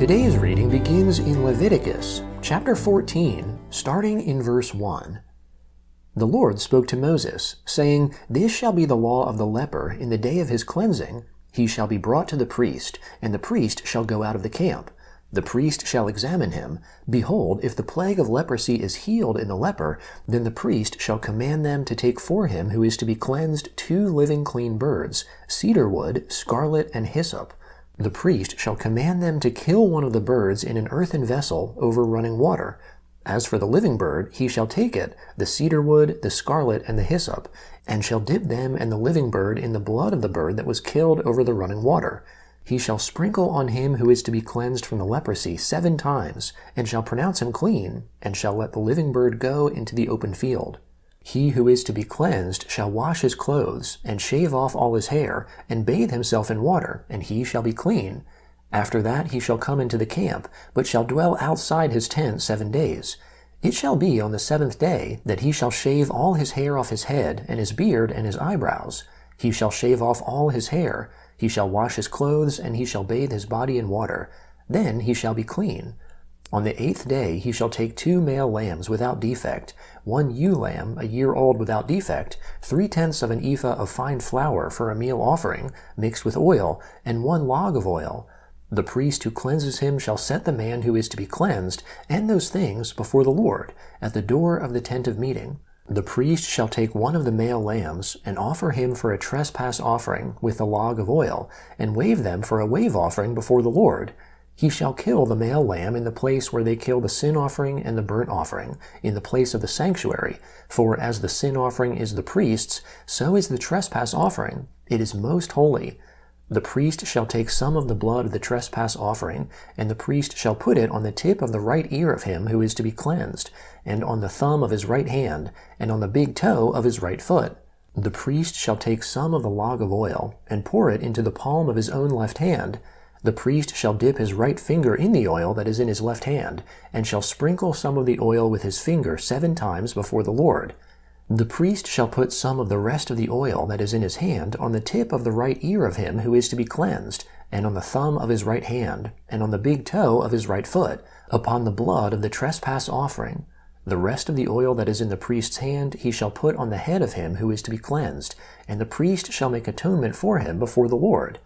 Today's reading begins in Leviticus, chapter 14, starting in verse 1. The Lord spoke to Moses, saying, "This shall be the law of the leper in the day of his cleansing. He shall be brought to the priest, and the priest shall go out of the camp. The priest shall examine him. Behold, if the plague of leprosy is healed in the leper, then the priest shall command them to take for him who is to be cleansed 2 living clean birds, cedar wood, scarlet, and hyssop. The priest shall command them to kill one of the birds in an earthen vessel over running water. As for the living bird, he shall take it, the cedar wood, the scarlet, and the hyssop, and shall dip them and the living bird in the blood of the bird that was killed over the running water. He shall sprinkle on him who is to be cleansed from the leprosy 7 times, and shall pronounce him clean, and shall let the living bird go into the open field. He who is to be cleansed shall wash his clothes, and shave off all his hair, and bathe himself in water, and he shall be clean. After that he shall come into the camp, but shall dwell outside his tent 7 days. It shall be on the 7th day that he shall shave all his hair off his head, and his beard, and his eyebrows. He shall shave off all his hair. He shall wash his clothes, and he shall bathe his body in water. Then he shall be clean. On the 8th day he shall take 2 male lambs without defect, 1 ewe lamb a year old without defect, 3/10 of an ephah of fine flour for a meal offering, mixed with oil, and 1 log of oil. The priest who cleanses him shall set the man who is to be cleansed, and those things, before the Lord, at the door of the tent of meeting. The priest shall take 1 of the male lambs, and offer him for a trespass offering with the log of oil, and wave them for a wave offering before the Lord. He shall kill the male lamb in the place where they kill the sin offering and the burnt offering, in the place of the sanctuary, for as the sin offering is the priest's, so is the trespass offering. It is most holy. The priest shall take some of the blood of the trespass offering, and the priest shall put it on the tip of the right ear of him who is to be cleansed, and on the thumb of his right hand, and on the big toe of his right foot. The priest shall take some of the log of oil, and pour it into the palm of his own left hand. The priest shall dip his right finger in the oil that is in his left hand, and shall sprinkle some of the oil with his finger 7 times before the Lord. The priest shall put some of the rest of the oil that is in his hand on the tip of the right ear of him who is to be cleansed, and on the thumb of his right hand, and on the big toe of his right foot, upon the blood of the trespass offering. The rest of the oil that is in the priest's hand he shall put on the head of him who is to be cleansed, and the priest shall make atonement for him before the Lord.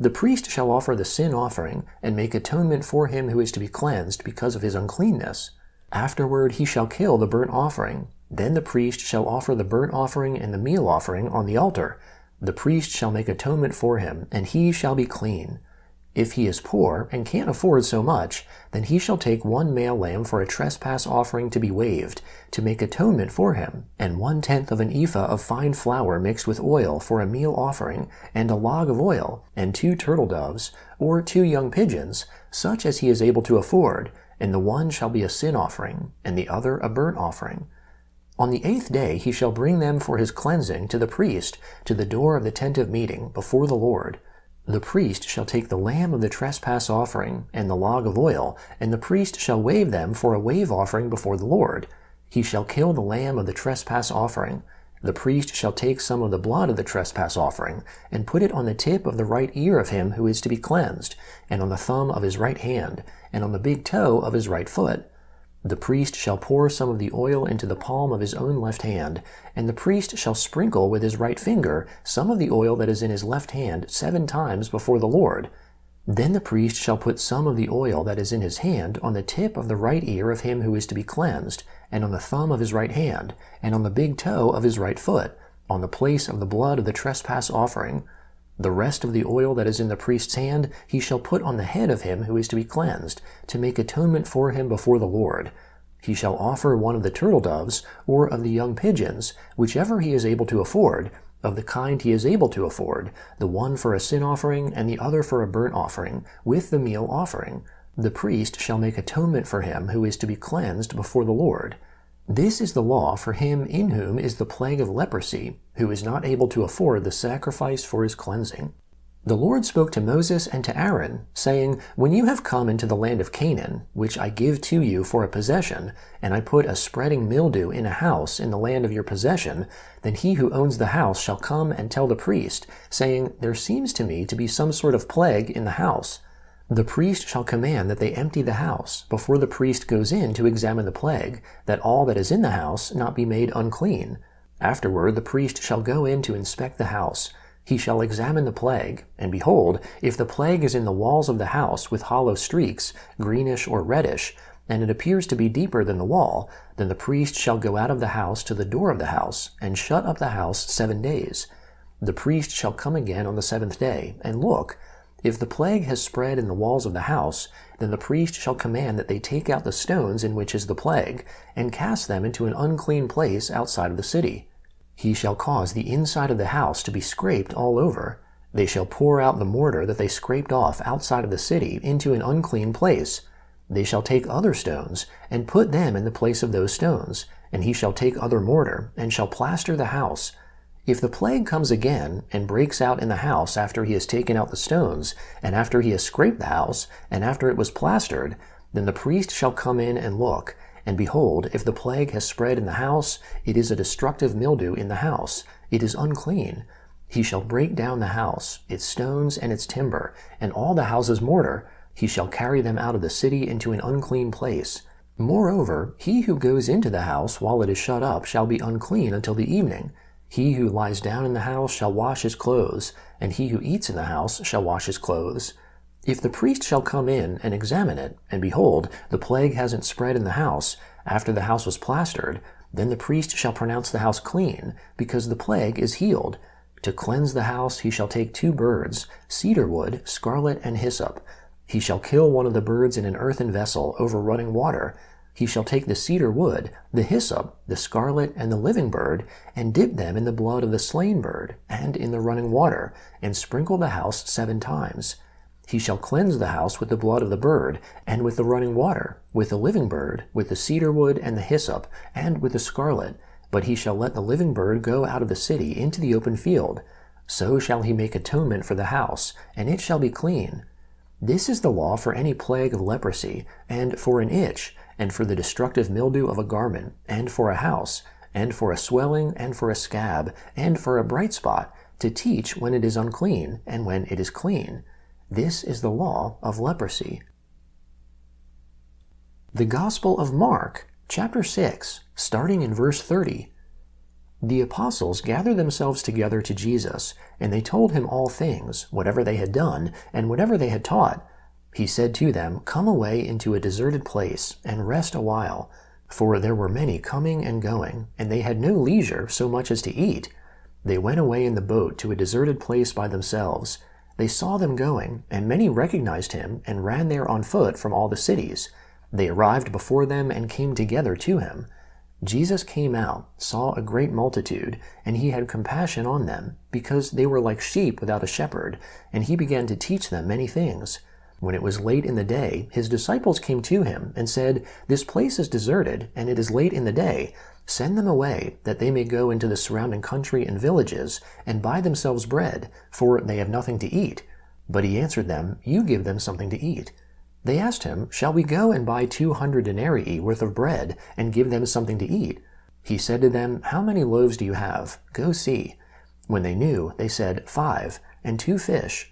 The priest shall offer the sin offering, and make atonement for him who is to be cleansed because of his uncleanness. Afterward he shall kill the burnt offering. Then the priest shall offer the burnt offering and the meal offering on the altar. The priest shall make atonement for him, and he shall be clean. If he is poor and can't afford so much, then he shall take 1 male lamb for a trespass offering to be waved, to make atonement for him, and 1/10 of an ephah of fine flour mixed with oil for a meal offering, and a log of oil, and 2 turtle doves, or 2 young pigeons, such as he is able to afford, and the one shall be a sin offering, and the other a burnt offering. On the 8th day he shall bring them for his cleansing to the priest, to the door of the tent of meeting, before the Lord. The priest shall take the lamb of the trespass offering, and the log of oil, and the priest shall wave them for a wave offering before the Lord. He shall kill the lamb of the trespass offering. The priest shall take some of the blood of the trespass offering, and put it on the tip of the right ear of him who is to be cleansed, and on the thumb of his right hand, and on the big toe of his right foot. The priest shall pour some of the oil into the palm of his own left hand, and the priest shall sprinkle with his right finger some of the oil that is in his left hand 7 times before the Lord. Then the priest shall put some of the oil that is in his hand on the tip of the right ear of him who is to be cleansed, and on the thumb of his right hand, and on the big toe of his right foot, on the place of the blood of the trespass offering. The rest of the oil that is in the priest's hand he shall put on the head of him who is to be cleansed, to make atonement for him before the Lord. He shall offer 1 of the turtle doves, or of the young pigeons, whichever he is able to afford, of the kind he is able to afford, the one for a sin offering, and the other for a burnt offering, with the meal offering. The priest shall make atonement for him who is to be cleansed before the Lord. This is the law for him in whom is the plague of leprosy, who is not able to afford the sacrifice for his cleansing. The Lord spoke to Moses and to Aaron, saying, "When you have come into the land of Canaan, which I give to you for a possession, and I put a spreading mildew in a house in the land of your possession, then he who owns the house shall come and tell the priest, saying, 'There seems to me to be some sort of plague in the house.' The priest shall command that they empty the house before the priest goes in to examine the plague, that all that is in the house not be made unclean. Afterward the priest shall go in to inspect the house. He shall examine the plague, and behold, if the plague is in the walls of the house with hollow streaks, greenish or reddish, and it appears to be deeper than the wall, then the priest shall go out of the house to the door of the house, and shut up the house 7 days. The priest shall come again on the 7th day, and look. If the plague has spread in the walls of the house, then the priest shall command that they take out the stones in which is the plague, and cast them into an unclean place outside of the city. He shall cause the inside of the house to be scraped all over. They shall pour out the mortar that they scraped off outside of the city into an unclean place. They shall take other stones, and put them in the place of those stones, and he shall take other mortar, and shall plaster the house. If the plague comes again, and breaks out in the house after he has taken out the stones, and after he has scraped the house, and after it was plastered, then the priest shall come in and look. And behold, if the plague has spread in the house, it is a destructive mildew in the house. It is unclean. He shall break down the house, its stones and its timber, and all the house's mortar. He shall carry them out of the city into an unclean place. Moreover, he who goes into the house while it is shut up shall be unclean until the evening. He who lies down in the house shall wash his clothes, and he who eats in the house shall wash his clothes. If the priest shall come in and examine it, and behold, the plague hasn't spread in the house, after the house was plastered, then the priest shall pronounce the house clean, because the plague is healed. To cleanse the house he shall take 2 birds, cedar wood, scarlet, and hyssop. He shall kill one of the birds in an earthen vessel over running water. He shall take the cedar wood, the hyssop, the scarlet, and the living bird, and dip them in the blood of the slain bird, and in the running water, and sprinkle the house 7 times. He shall cleanse the house with the blood of the bird, and with the running water, with the living bird, with the cedar wood and the hyssop, and with the scarlet. But he shall let the living bird go out of the city into the open field. So shall he make atonement for the house, and it shall be clean. This is the law for any plague of leprosy, and for an itch, and for the destructive mildew of a garment, and for a house, and for a swelling, and for a scab, and for a bright spot, to teach when it is unclean, and when it is clean. This is the law of leprosy. The Gospel of Mark, chapter 6, starting in verse 30. The apostles gathered themselves together to Jesus, and they told him all things, whatever they had done, and whatever they had taught. He said to them, Come away into a deserted place, and rest a while. For there were many coming and going, and they had no leisure so much as to eat. They went away in the boat to a deserted place by themselves. They saw them going, and many recognized him, and ran there on foot from all the cities. They arrived before them and came together to him. Jesus came out, saw a great multitude, and he had compassion on them, because they were like sheep without a shepherd, and he began to teach them many things. When it was late in the day, his disciples came to him and said, This place is deserted, and it is late in the day. Send them away, that they may go into the surrounding country and villages, and buy themselves bread, for they have nothing to eat. But he answered them, You give them something to eat. They asked him, Shall we go and buy 200 denarii worth of bread, and give them something to eat? He said to them, How many loaves do you have? Go see. When they knew, they said, 5, and 2 fish.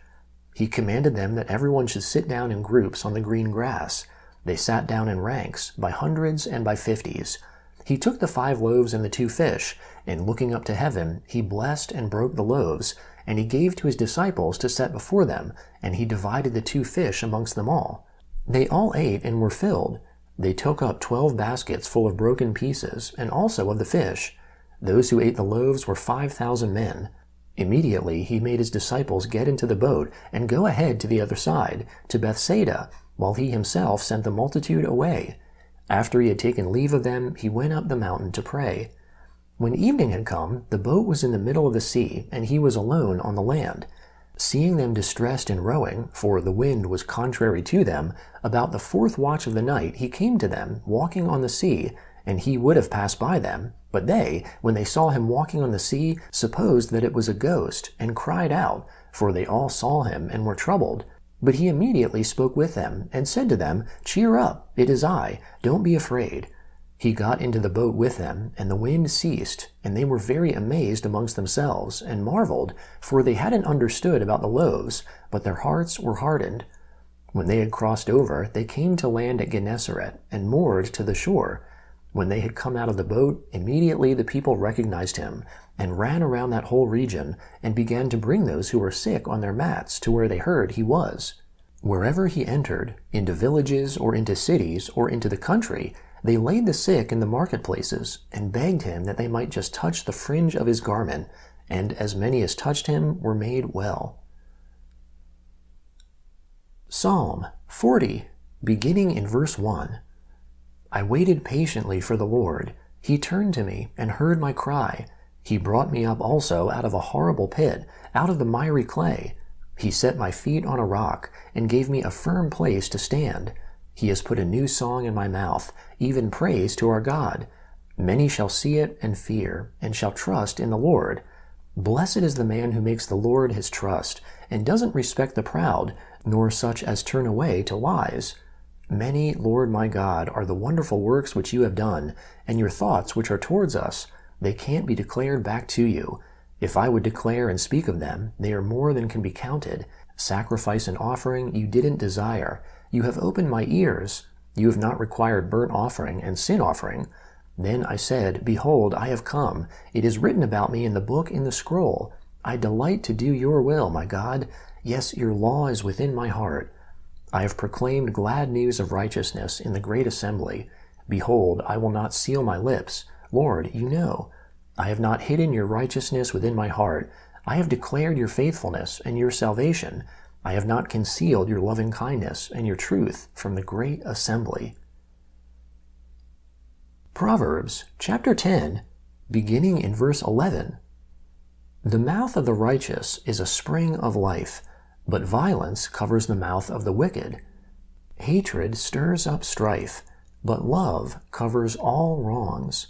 He commanded them that everyone should sit down in groups on the green grass. They sat down in ranks, by hundreds and by 50s. He took the 5 loaves and the 2 fish, and looking up to heaven, he blessed and broke the loaves, and he gave to his disciples to set before them, and he divided the 2 fish amongst them all. They all ate and were filled. They took up 12 baskets full of broken pieces, and also of the fish. Those who ate the loaves were 5,000 men. Immediately he made his disciples get into the boat and go ahead to the other side, to Bethsaida, while he himself sent the multitude away. After he had taken leave of them, he went up the mountain to pray. When evening had come, the boat was in the middle of the sea, and he was alone on the land. Seeing them distressed in rowing, for the wind was contrary to them, about the 4th watch of the night he came to them, walking on the sea, and he would have passed by them. But they, when they saw him walking on the sea, supposed that it was a ghost, and cried out, for they all saw him and were troubled. But he immediately spoke with them, and said to them, Cheer up, it is I, don't be afraid. He got into the boat with them, and the wind ceased, and they were very amazed amongst themselves, and marveled, for they hadn't understood about the loaves, but their hearts were hardened. When they had crossed over, they came to land at Gennesaret and moored to the shore. When they had come out of the boat, immediately the people recognized him and ran around that whole region and began to bring those who were sick on their mats to where they heard he was. Wherever he entered, into villages or into cities or into the country, they laid the sick in the marketplaces and begged him that they might just touch the fringe of his garment, and as many as touched him were made well. Psalm 40, beginning in verse 1. I waited patiently for the Lord. He turned to me and heard my cry. He brought me up also out of a horrible pit, out of the miry clay. He set my feet on a rock and gave me a firm place to stand. He has put a new song in my mouth, even praise to our God. Many shall see it and fear, and shall trust in the Lord. Blessed is the man who makes the Lord his trust, and doesn't respect the proud, nor such as turn away to lies. Many, Lord my God, are the wonderful works which you have done, and your thoughts which are towards us. They can't be declared back to you. If I would declare and speak of them, they are more than can be counted. Sacrifice and offering you didn't desire. You have opened my ears. You have not required burnt offering and sin offering. Then I said, Behold, I have come. It is written about me in the book in the scroll. I delight to do your will, my God. Yes, your law is within my heart. I have proclaimed glad news of righteousness in the great assembly. Behold, I will not seal my lips. Lord, you know. I have not hidden your righteousness within my heart. I have declared your faithfulness and your salvation. I have not concealed your loving kindness and your truth from the great assembly. Proverbs chapter 10, beginning in verse 11. The mouth of the righteous is a spring of life, but violence covers the mouth of the wicked. Hatred stirs up strife, but love covers all wrongs.